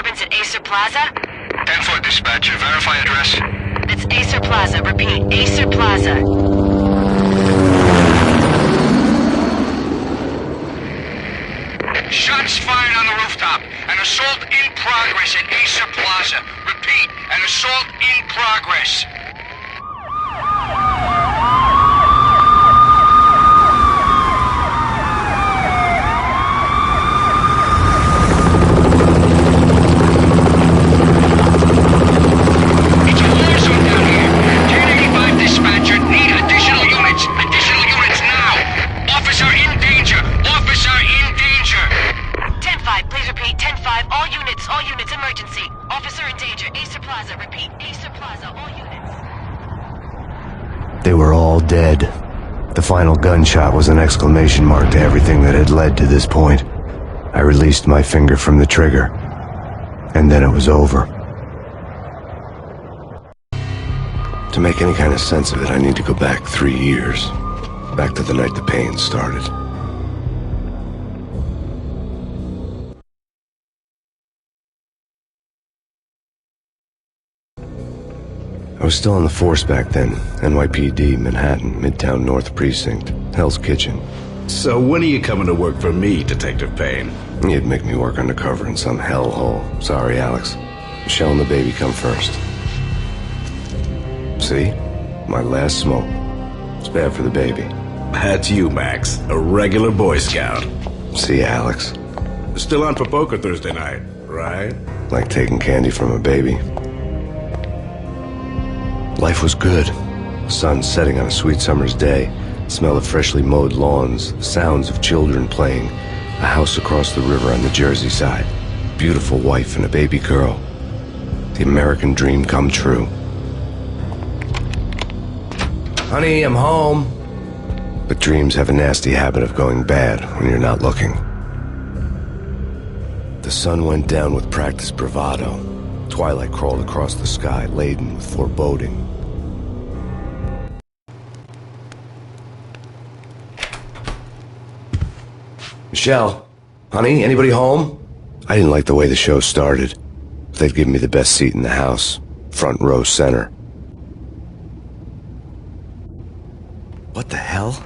disturbance at Acer Plaza? 10-4 dispatcher. Verify address. It's Acer Plaza. Repeat, Acer Plaza. Shots fired on the rooftop. An assault in progress at Acer Plaza. Repeat, an assault in progress. It's a war zone down here. 1085 dispatcher. Need additional units. Additional units now. Officer in danger. Officer in danger. 10-5, please repeat. 10-5, all units, emergency. Officer in danger, Acer Plaza. Repeat, Acer Plaza, all units. They were all dead. The final gunshot was an exclamation mark to everything that had led to this point. I released my finger from the trigger, and then it was over. To make any kind of sense of it, I need to go back 3 years. Back to the night the Payne started. I was still on the force back then. NYPD, Manhattan, Midtown North Precinct, Hell's Kitchen. So when are you coming to work for me, Detective Payne? You'd make me work undercover in some hellhole. Sorry, Alex. Michelle and the baby come first. See? My last smoke. It's bad for the baby. That's you, Max. A regular Boy Scout. See, Alex? Still on for poker Thursday night, right? Like taking candy from a baby. Life was good. The sun setting on a sweet summer's day. The smell of freshly mowed lawns. The sounds of children playing. A house across the river on the Jersey side. Beautiful wife and a baby girl. The American dream come true. Honey, I'm home. But dreams have a nasty habit of going bad when you're not looking. The sun went down with practiced bravado. Twilight crawled across the sky, laden with foreboding. Michelle, honey, anybody home? I didn't like the way the show started. They'd given me the best seat in the house, front row center. What the hell?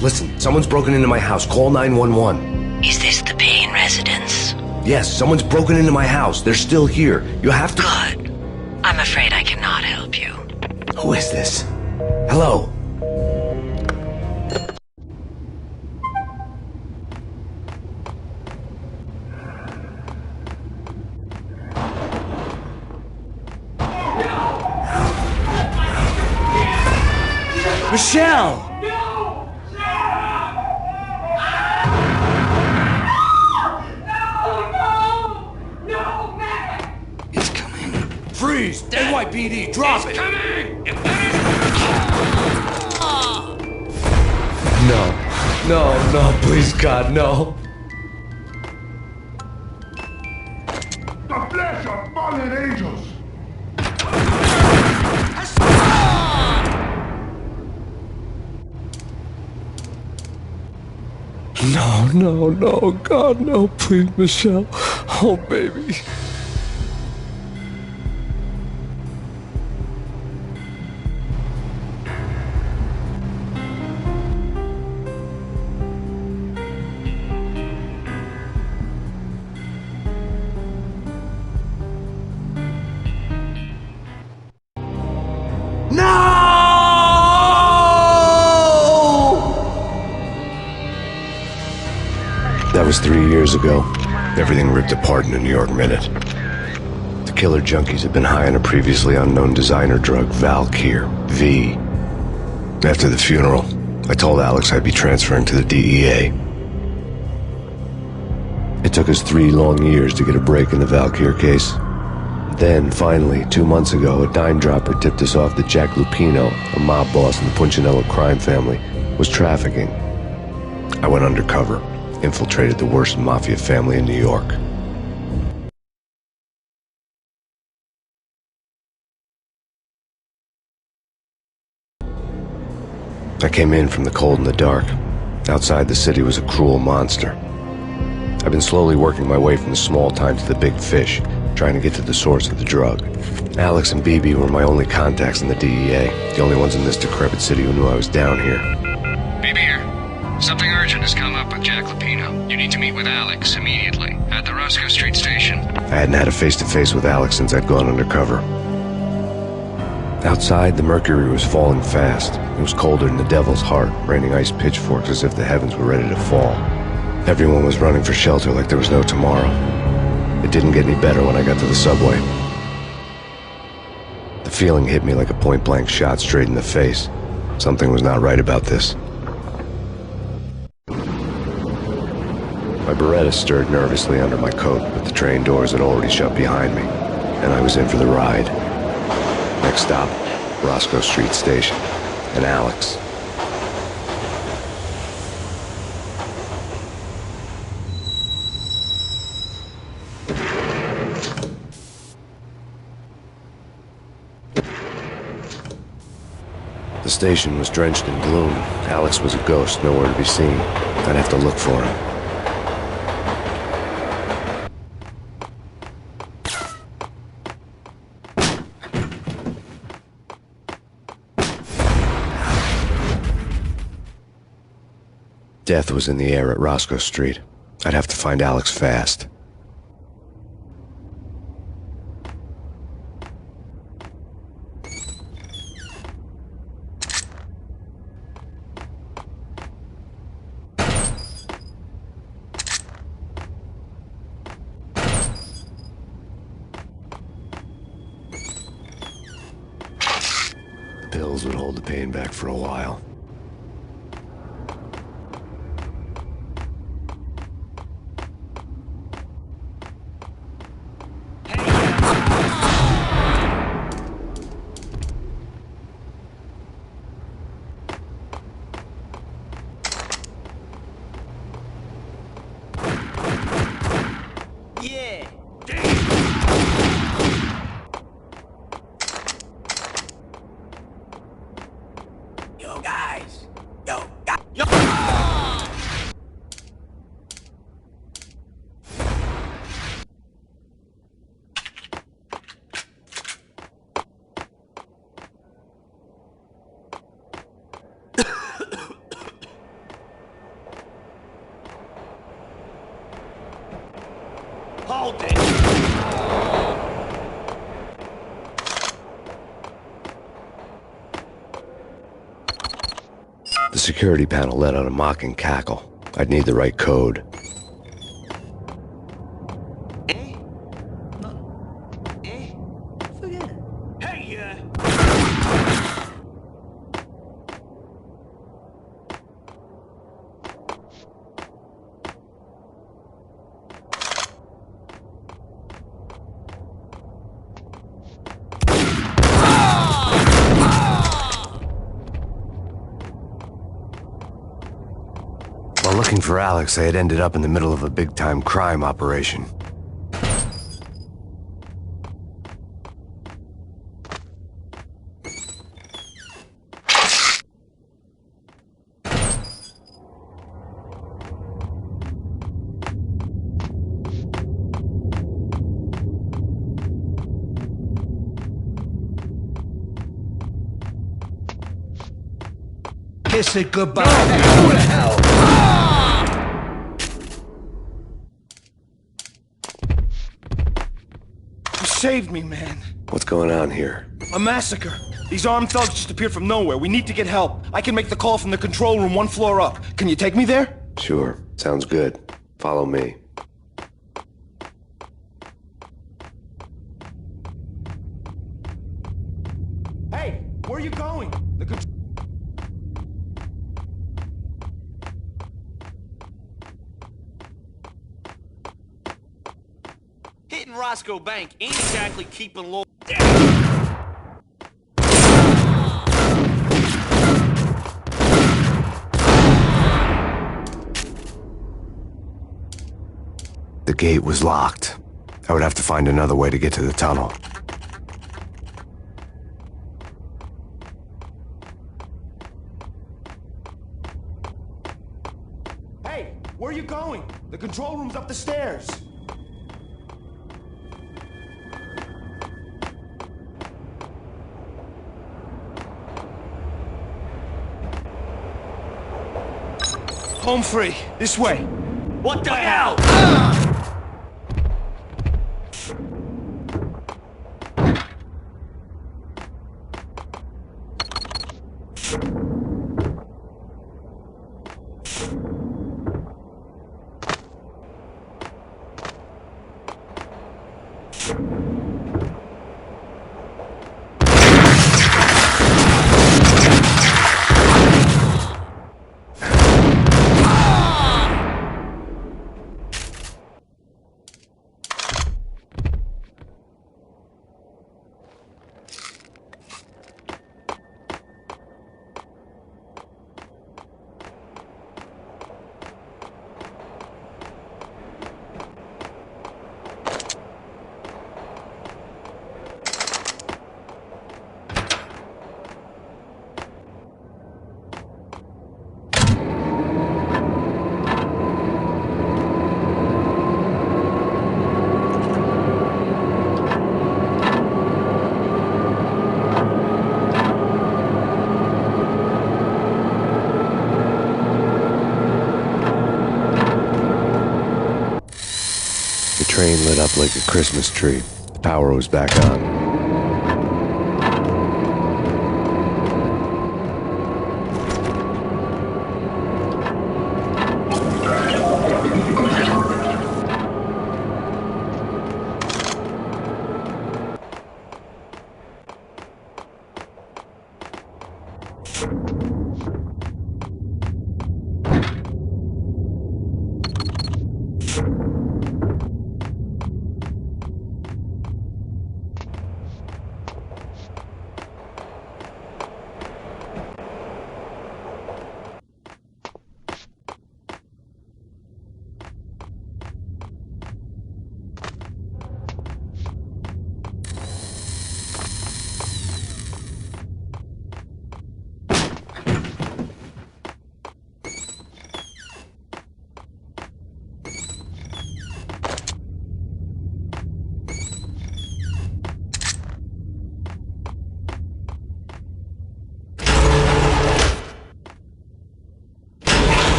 Listen, someone's broken into my house. Call 911. Is this the Payne residence? Yes, someone's broken into my house. They're still here. You have to... Good. I'm afraid I cannot help you. Who is this? Hello? Michelle! Freeze! NYPD, drop it! Coming! No, please, God, no. The flesh of fallen angels! No, God, no, please, Michelle. Oh, baby. That was 3 years ago. Everything ripped apart in a New York minute. The killer junkies had been high on a previously unknown designer drug, Valkyr, V. After the funeral, I told Alex I'd be transferring to the DEA. It took us 3 long years to get a break in the Valkyr case. Then, finally, 2 months ago, a dime-dropper tipped us off that Jack Lupino, a mob boss in the Punchinello crime family, was trafficking. I went undercover, infiltrated the worst mafia family in New York. I came in from the cold and the dark. Outside the city was a cruel monster. I've been slowly working my way from the small time to the big fish, trying to get to the source of the drug. Alex and BB were my only contacts in the DEA, the only ones in this decrepit city who knew I was down here. BB here. Something urgent has come up with Jack Lapino. You need to meet with Alex immediately at the Roscoe Street station. I hadn't had a face-to-face with Alex since I'd gone undercover. Outside, the mercury was falling fast. It was colder than the devil's heart, raining ice pitchforks as if the heavens were ready to fall. Everyone was running for shelter like there was no tomorrow. It didn't get any better when I got to the subway. The feeling hit me like a point-blank shot straight in the face. Something was not right about this. My Beretta stirred nervously under my coat, but the train doors had already shut behind me, and I was in for the ride. Next stop, Roscoe Street Station, and Alex. The station was drenched in gloom. Alex was a ghost, nowhere to be seen. I'd have to look for him. Death was in the air at Roscoe Street. I'd have to find Alex fast. The pills would hold the pain back for a while. Hold it! The security panel let out a mocking cackle. I'd need the right code. Forget it. Hey, While looking for Alex, I had ended up in the middle of a big-time crime operation. kiss it goodbye. Who the hell? You saved me, man. What's going on here? A massacre. These armed thugs just appeared from nowhere. We need to get help. I can make the call from the control room 1 floor up. Can you take me there? Sure, sounds good. Follow me. Hey, where are you going? The control... Hitting Roscoe Bank ain't exactly keeping low. The gate was locked. I would have to find another way to get to the tunnel. Hey, where are you going? The control room's up the stairs. Home free. This way. What the hell? The train lit up like a Christmas tree. The power was back on.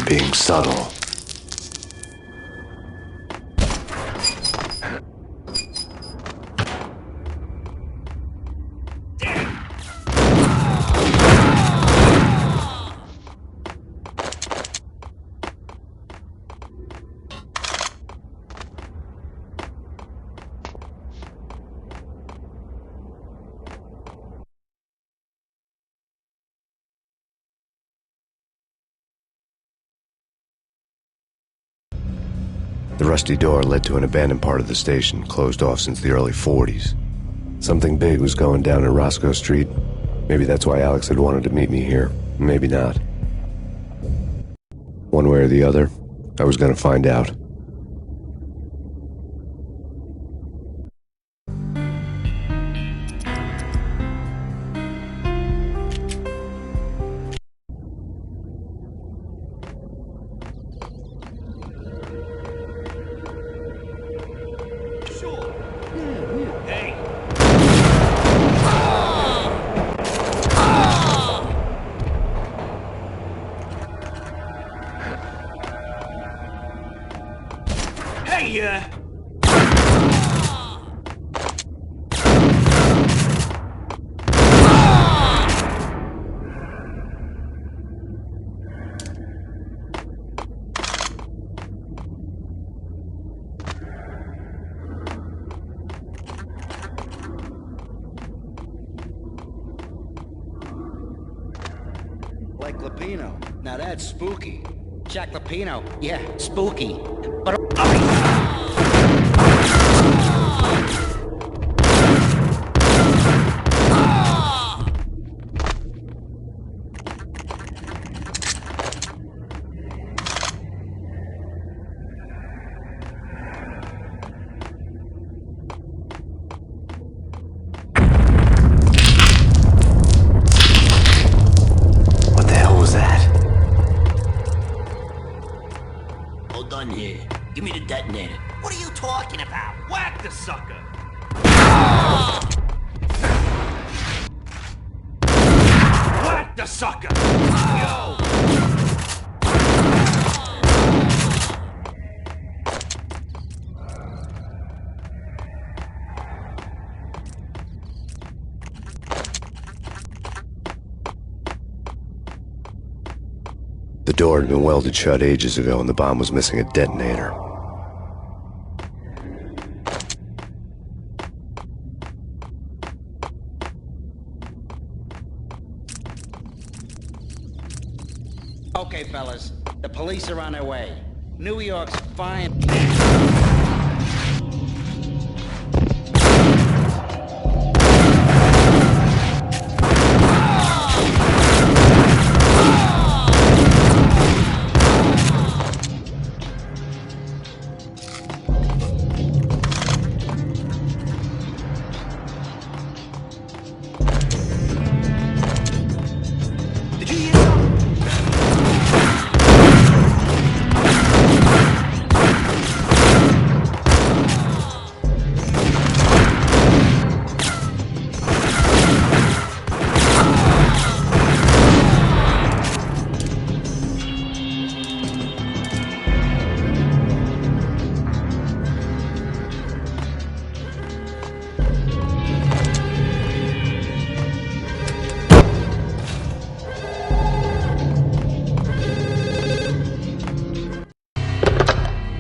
Being subtle. The rusty door led to an abandoned part of the station, closed off since the early 40s. Something big was going down in Roscoe Street. Maybe that's why Alex had wanted to meet me here. Maybe not. One way or the other, I was going to find out. Lupino. Now that's spooky. Jack Lupino. Yeah, spooky. But... What the hell was that? Hold on here. Give me the detonator. What are you talking about? Whack the sucker! Whack the sucker! Yo! The door had been welded shut ages ago and the bomb was missing a detonator. Okay, fellas. The police are on their way. New York's fine.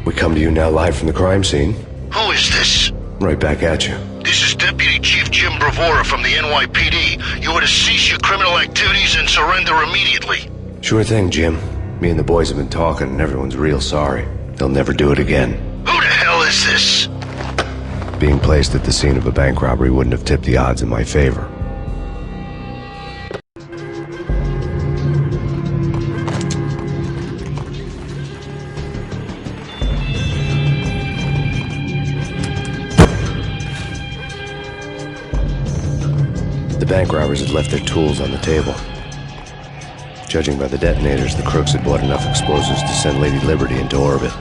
We come to you now live from the crime scene. Who is this? Right back at you. This is Deputy Chief Jim Bravura from the NYPD. You are to cease your criminal activities and surrender immediately. Sure thing, Jim. Me and the boys have been talking and everyone's real sorry. They'll never do it again. Who the hell is this? Being placed at the scene of a bank robbery wouldn't have tipped the odds in my favor. The bank robbers had left their tools on the table. Judging by the detonators, the crooks had bought enough explosives to send Lady Liberty into orbit.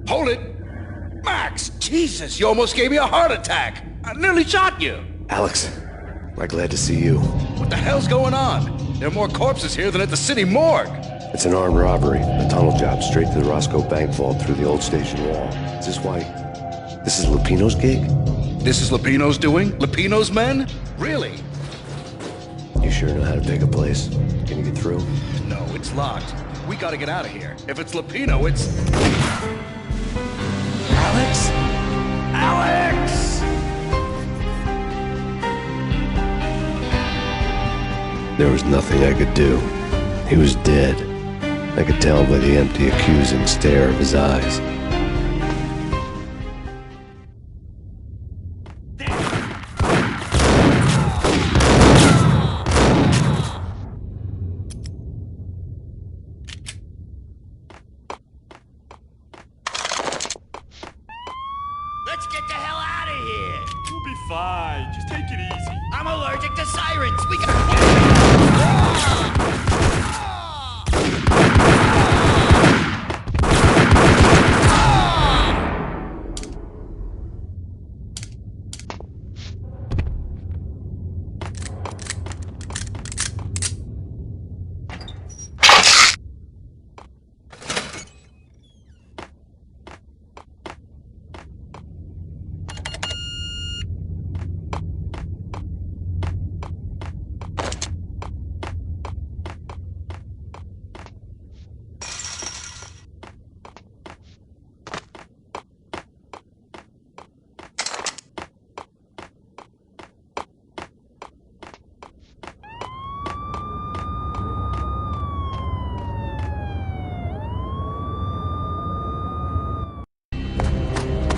Hold it! Max! Jesus, you almost gave me a heart attack! I nearly shot you! Alex, I'm glad to see you. What the hell's going on? There are more corpses here than at the city morgue! It's an armed robbery, a tunnel job straight to the Roscoe Bank vault through the old station wall. Is this why... This is Lupino's gig? This is Lupino's doing? Lupino's men? Really? You sure know how to pick a place? Can you get through? No, it's locked. We gotta get out of here. If it's Lupino, it's... Alex? Alex! There was nothing I could do. He was dead. I could tell by the empty, accusing stare of his eyes. fine. Just take it easy. I'm allergic to sirens. We got...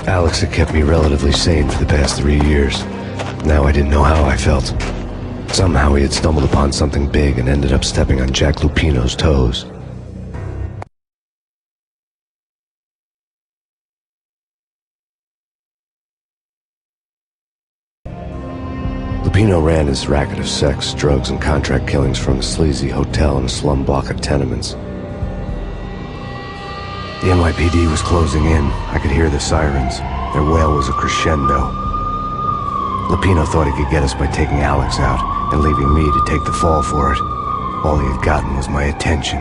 Alex had kept me relatively sane for the past 3 years. Now I didn't know how I felt. Somehow he had stumbled upon something big and ended up stepping on Jack Lupino's toes. Lupino ran his racket of sex, drugs, and contract killings from a sleazy hotel in a slum block of tenements. The NYPD was closing in. I could hear the sirens. Their wail was a crescendo. Lupino thought he could get us by taking Alex out and leaving me to take the fall for it. All he had gotten was my attention.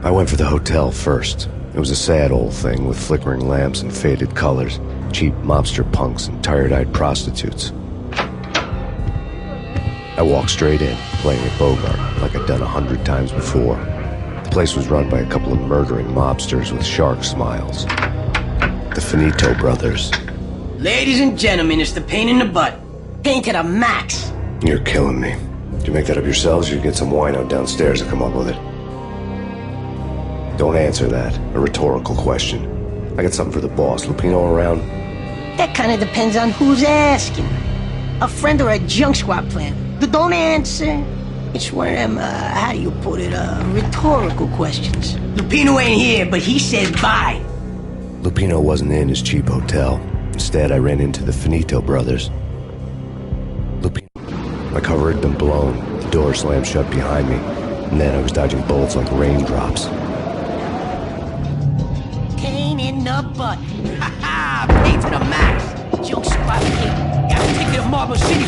I went for the hotel first. It was a sad old thing with flickering lamps and faded colors, cheap mobster punks and tired-eyed prostitutes. I walked straight in, playing a Bogart like I'd done 100 times before. The place was run by a couple of murdering mobsters with shark smiles. The Finito brothers. Ladies and gentlemen, it's the pain in the butt. Pain to the max. You're killing me. Did you make that up yourselves, or you get some wino downstairs to come up with it? Don't answer that. A rhetorical question. I got something for the boss. Lupino around? That kind of depends on who's asking. A friend or a junk squad plan. Don't answer. It's one of them, how do you put it, rhetorical questions. Lupino ain't here, but he said bye. Lupino wasn't in his cheap hotel. Instead, I ran into the Finito brothers. Lupino. My cover had been blown. The door slammed shut behind me. And then I was dodging bullets like raindrops. Pain in the butt. Ha ha! Pain to the max. Junk squad kid. Got a ticket to Marble City